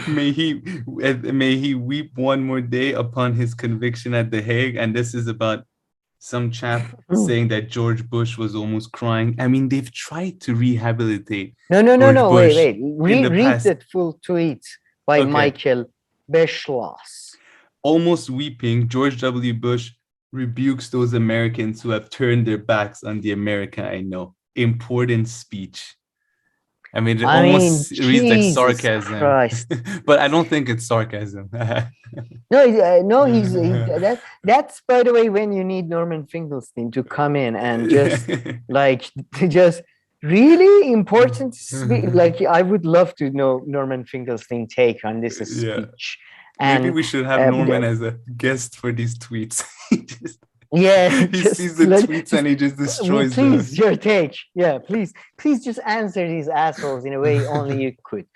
may he weep one more day upon his conviction at The Hague. And this is about some chap saying that George Bush was almost crying. I mean, they've tried to rehabilitate George No. Wait, Bush wait. in the Read past. that full tweet by Okay. Michael Beschloss. Almost weeping, George W. Bush rebukes those Americans who have turned their backs on the America I know. Important speech. I mean, it I mean, almost reads like Jesus sarcasm, Christ. but I don't think it's sarcasm. No, that's by the way when you need Norman Finkelstein to come in and just like to just really important like I would love to know Norman Finkelstein take on this Yeah. speech. Maybe And we should have Norman as a guest for these tweets. yeah, He sees the tweets and he just destroys them. please your take. Yeah, please just answer these assholes in a way only you could.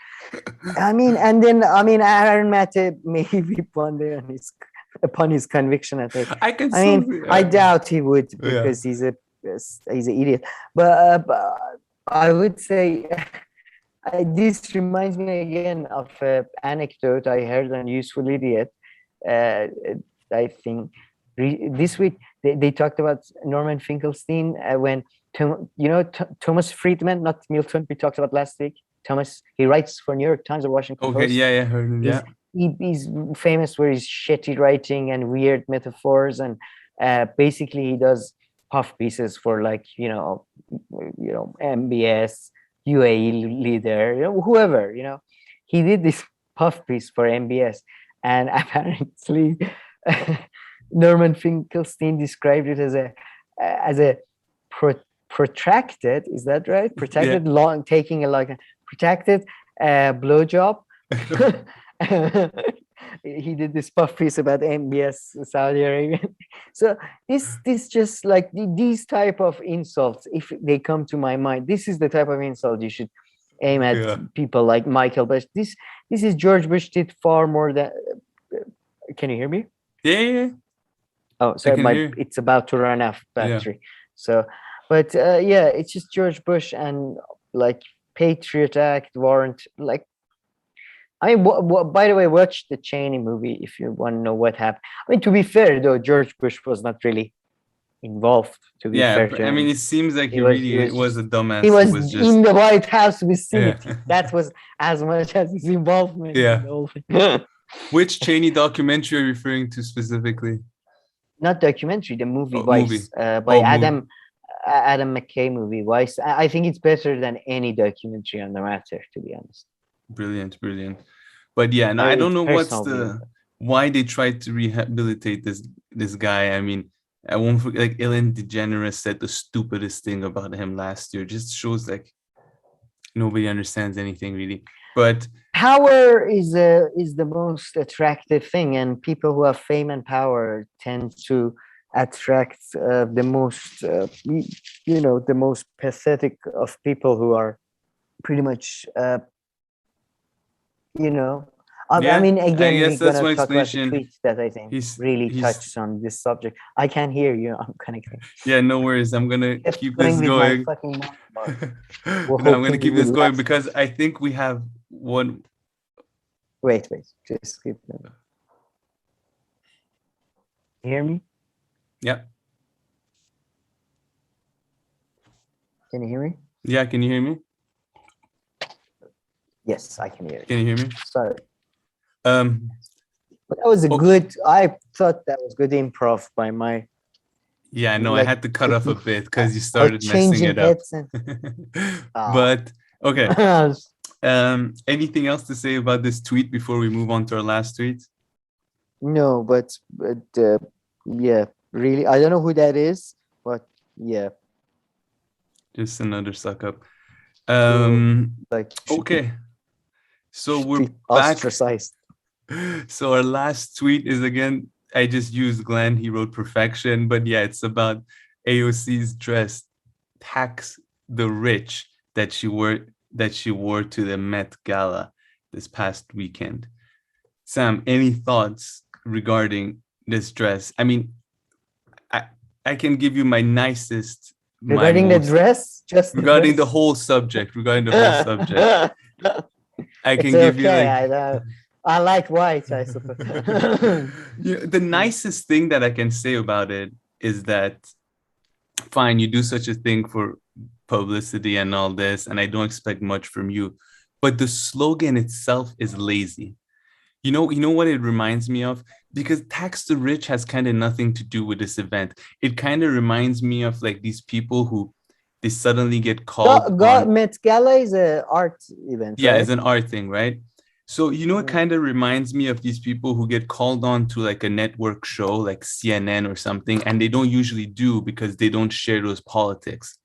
I mean, and then Aaron Maté maybe one day upon his conviction at it. I can I mean, I doubt he would because he's an idiot. But I would say this reminds me again of an anecdote I heard on Useful Idiot. I think this week they talked about Norman Finkelstein when Thomas Friedman, not Milton, we talked about last week. Thomas, he writes for New York Times or Washington Post. Yeah, heard him. Yeah, he's famous for his shitty writing and weird metaphors, and basically he does puff pieces for like MBS, UAE leader, whoever. He did this puff piece for MBS, and apparently Norman Finkelstein described it as a protracted, is that right? Protracted long, taking a protracted blowjob. He did this puff piece about MBS Saudi Arabia. So this just like these type of insults, if they come to my mind, this is the type of insult you should aim at people like Michael Bush. This is George Bush did far more than. Can you hear me? Yeah. Oh, sorry, it's about to run off battery. Yeah. So, but it's just George Bush and like Patriot Act warrant. Like, I mean, by the way, watch the Cheney movie if you want to know what happened. I mean, to be fair though, George Bush was not really involved. To be fair, I mean, it seems like he was a dumbass. He was in the White House vicinity. That was as much as his involvement. Yeah. Which Cheney documentary are you referring to specifically? Not documentary, the movie Vice by Adam McKay movie Vice. I think it's better than any documentary on the matter, to be honest. Brilliant. But yeah, and I don't know why they tried to rehabilitate this guy. I mean, I won't forget, like Ellen DeGeneres said the stupidest thing about him last year. Just shows like nobody understands anything really. But power is the most attractive thing, and people who have fame and power tend to attract the most the most pathetic of people who are pretty much I mean, again, we're gonna talk about the tweet that I think really touches on this subject. I can't hear you. I'm connecting. Yeah, no worries. I'm gonna keep this going. I'm gonna keep this going because I think we have one. Wait. Just keep going. Hear me? Yeah. Can you hear me? Yeah, can you hear me? Yes, I can hear you. Can you hear me? Sorry. But that was I thought that was good improv by my. Yeah, no, I had to cut off a bit because you started messing it up. But okay. Anything else to say about this tweet before we move on to our last tweet? No, but yeah, really, I don't know who that is, but yeah. Just another suck up. Okay. So we're ostracized. So our last tweet is again, I just used Glenn. He wrote perfection, but yeah, it's about AOC's dress tax the rich that she wore to the Met Gala this past weekend. Sam, any thoughts regarding this dress? I mean, I can give you my nicest regarding the dress, just regarding the whole subject. I It's can give you okay. like I know. I like white, I suppose. the nicest thing that I can say about it is that fine, you do such a thing for publicity and all this, and I don't expect much from you. But the slogan itself is lazy. You know what it reminds me of? Because tax the rich has kind of nothing to do with this event. It kind of reminds me of like these people who they suddenly get called on. Met Gala is a art event, Yeah, it's right? an art thing, right? So, it Mhm. kind of reminds me of these people who get called on to like a network show like CNN or something, and they don't usually do because they don't share those politics.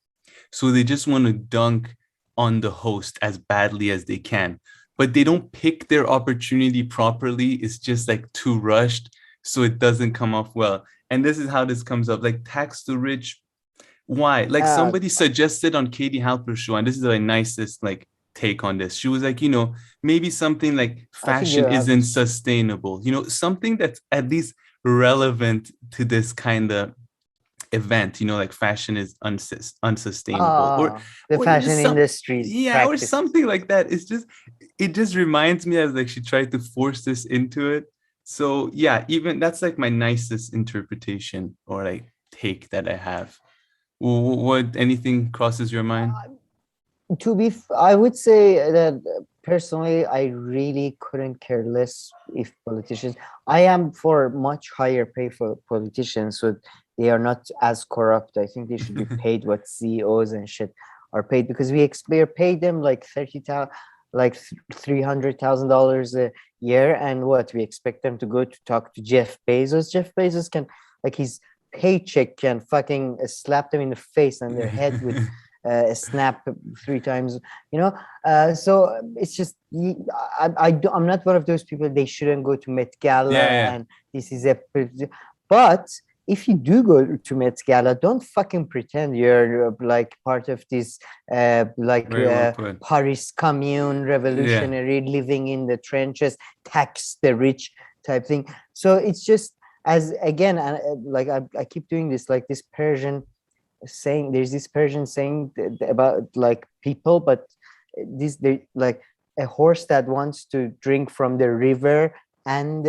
So they just want to dunk on the host as badly as they can. But they don't pick their opportunity properly. It's just like too rushed. So it doesn't come off well. And this is how this comes up like tax the rich. Why? Like Uh, somebody suggested on Katie Halper's show, and this is the nicest like take on this. She was like, maybe something like I think you fashion have. isn't sustainable, something that's at least relevant to this kind of event, like fashion is unsustainable, or The fashion some industry yeah, or practices. something like that. It just reminds me as like she tried to force this into it. So yeah, even that's like my nicest interpretation or like take that I have. What anything crosses your mind? I would say that personally, I really couldn't care less if politicians. I am for much higher pay for politicians, so they are not as corrupt. I think they should be paid what CEOs and shit are paid because we paid them like 30,000, like $300,000 a year, and what we expect them to go to talk to Jeff Bezos. Jeff Bezos can like his paycheck can fucking slap them in the face and their head with snap 3 times, so it's just I'm not one of those people. They shouldn't go to Met Gala, Yeah, and this is a but if you do go to Met Gala, don't fucking pretend you're like part of this very well put. Paris Commune Yeah. revolutionary living in the trenches, tax the rich type thing. So it's just as again, like I keep doing this, like this Persian saying, there's this Persian saying about like people, but this they like a horse that wants to drink from the river and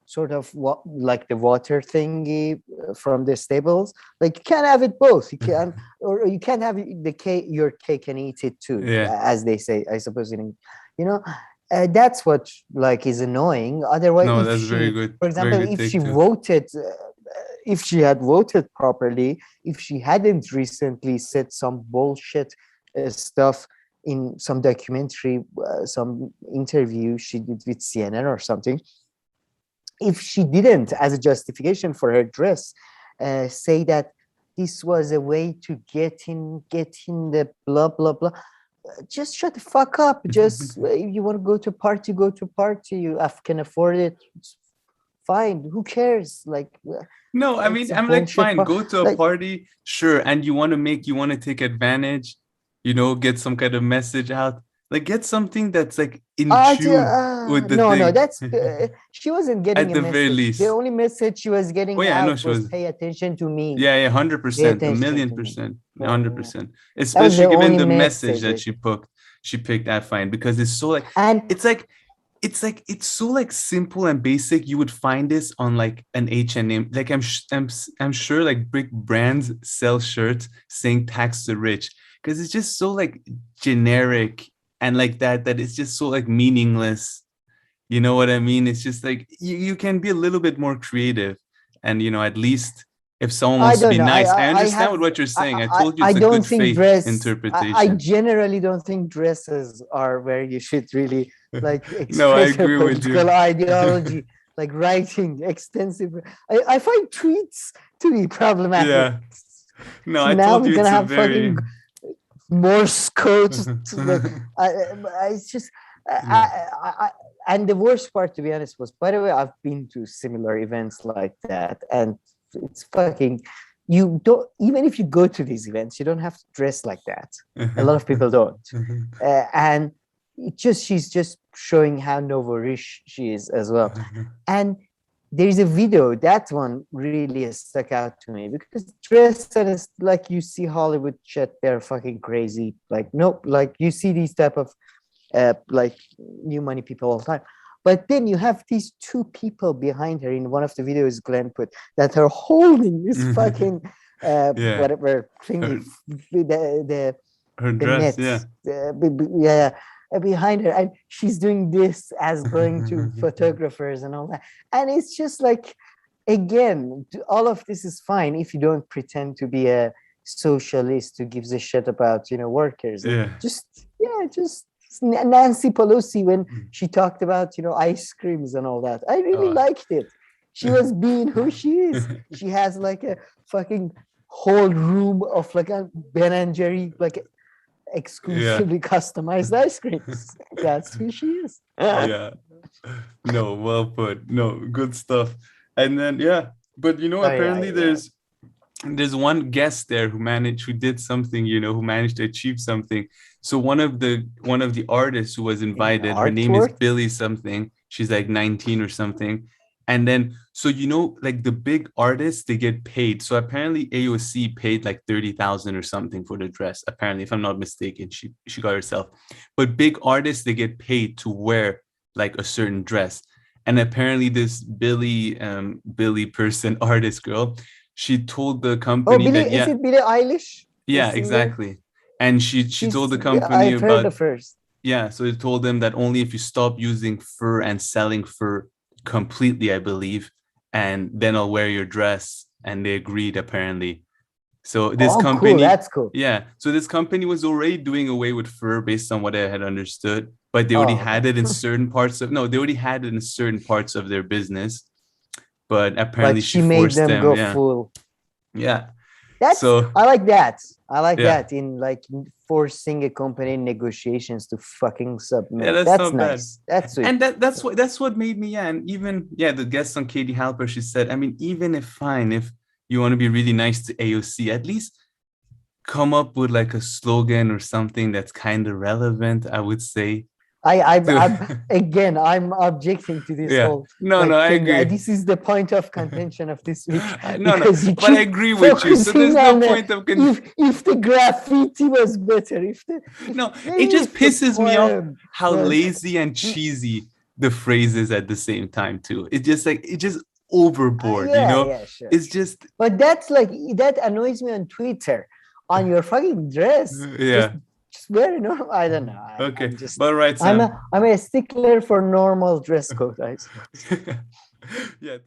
sort of what like the water thingy from the stables. Like you can't have it both. You can, or you can't have the cake, your cake and eat it too, Yeah. as they say, I suppose you know. That's what like is annoying. Otherwise, No, if that's very she, good. for Very example, good if she take too. voted, if she had voted properly, if she hadn't recently said some bullshit stuff in some documentary, some interview she did with CNN or something, if she didn't, as a justification for her dress, say that this was a way to get in the blah blah blah, just shut the fuck up. Just if you want to go to a party, go to a party. You can afford it. It's fine. Who cares? Like No, I it's mean, a I'm like, bullshit. fine, go to a Like party, sure. And you want to take advantage, get some kind of message out. Like, get something that's like in tune with the no, thing. that's she wasn't getting At a the very message. The least. only message she was Oh getting yeah, I know out she was was. pay attention to me. Yeah, yeah, Pay 100%, a attention million to me. percent, Yeah, yeah, yeah. 100%. That was the Especially given only the message message. that she picked that fine because it's so like And it's so like simple and basic. You would find this on like an H&M. Like I'm sure like big brands sell shirts saying tax the rich because it's just so like generic and like that it's just so like meaningless. You know what I mean? It's just like you can be a little bit more creative and at least if someone I wants to don't be know. nice. I I understand have what you're saying. I I told you I it's a don't good think faith dress. I interpretation. generally don't think dresses are where you should really like No, I express your agree with political you. ideology, like writing extensive. I find tweets to be problematic. Yeah. No, I Now told we're you gonna it's a have very fucking Morse codes. I, it's just. yeah. And the worst part, to be honest, was, by the way, I've been to similar events like that, and it's fucking. You don't, even if you go to these events, you don't have to dress like that. A lot of people don't, and she's just showing how novo-rich she is as well. And there's a video, that one really stuck out to me because dress and it's like you see Hollywood shit, they're fucking crazy. Like nope, like you see these type of like new money people all the time. But then you have these two people behind her in one of the videos Glenn put that are holding this fucking Yeah. whatever thingy, the Her the dress, nets, yeah. yeah, behind her, and she's doing this as going to photographers and all that. And it's just like, again, all of this is fine if you don't pretend to be a socialist who gives a shit about, you know, workers. Yeah. Just Nancy Pelosi when she talked about, you know, ice creams and all that. I really liked it. She was being who she is. She has like a fucking whole room of like a Ben and Jerry, like exclusively customized ice creams. That's who she is. Yeah. No, well put. No, good stuff. And then yeah, but you know, apparently there's one guest there who did something, you know, who managed to achieve something. So one of the artists who was invited, her name is Billy something. She's like 19 or something. And then, so, you know, like the big artists, they get paid. So apparently AOC paid like 30,000 or something for the dress. Apparently, if I'm not mistaken, she got herself. But big artists, they get paid to wear like a certain dress. And apparently this Billy person, artist girl, she told the company that, is it Billie Eilish? Yeah, exactly. And she told the company I've heard of hers. Yeah, so it told them that only if you stop using fur and selling fur completely, I believe, and then I'll wear your dress. And they agreed, apparently. So this company, cool. That's cool. Yeah, so this company was already doing away with fur based on what I had understood, but they already had it in certain parts of they already had it in certain parts of their business, but apparently she made them go full. Yeah, I like that. I like that in like forcing a company in negotiations to fucking submit. Yeah, that's nice. Bad. That's sweet. And that's what made me, and even the guest on Katie Halper, she said, I mean, even if you want to be really nice to AOC, at least come up with like a slogan or something that's kind of relevant, I would say. I'm objecting to this whole I agree. This is the point of contention of this week. But I agree with you. So there's no point of if the graffiti was better. It just pisses me off how lazy and cheesy the phrase is at the same time too. It's just overboard, you know. Yeah, sure. It's just. But that annoys me on Twitter. On your fucking dress. Yeah. Just very normal. I don't know. Okay, but right, I'm a stickler for normal dress code, I suppose. Yeah.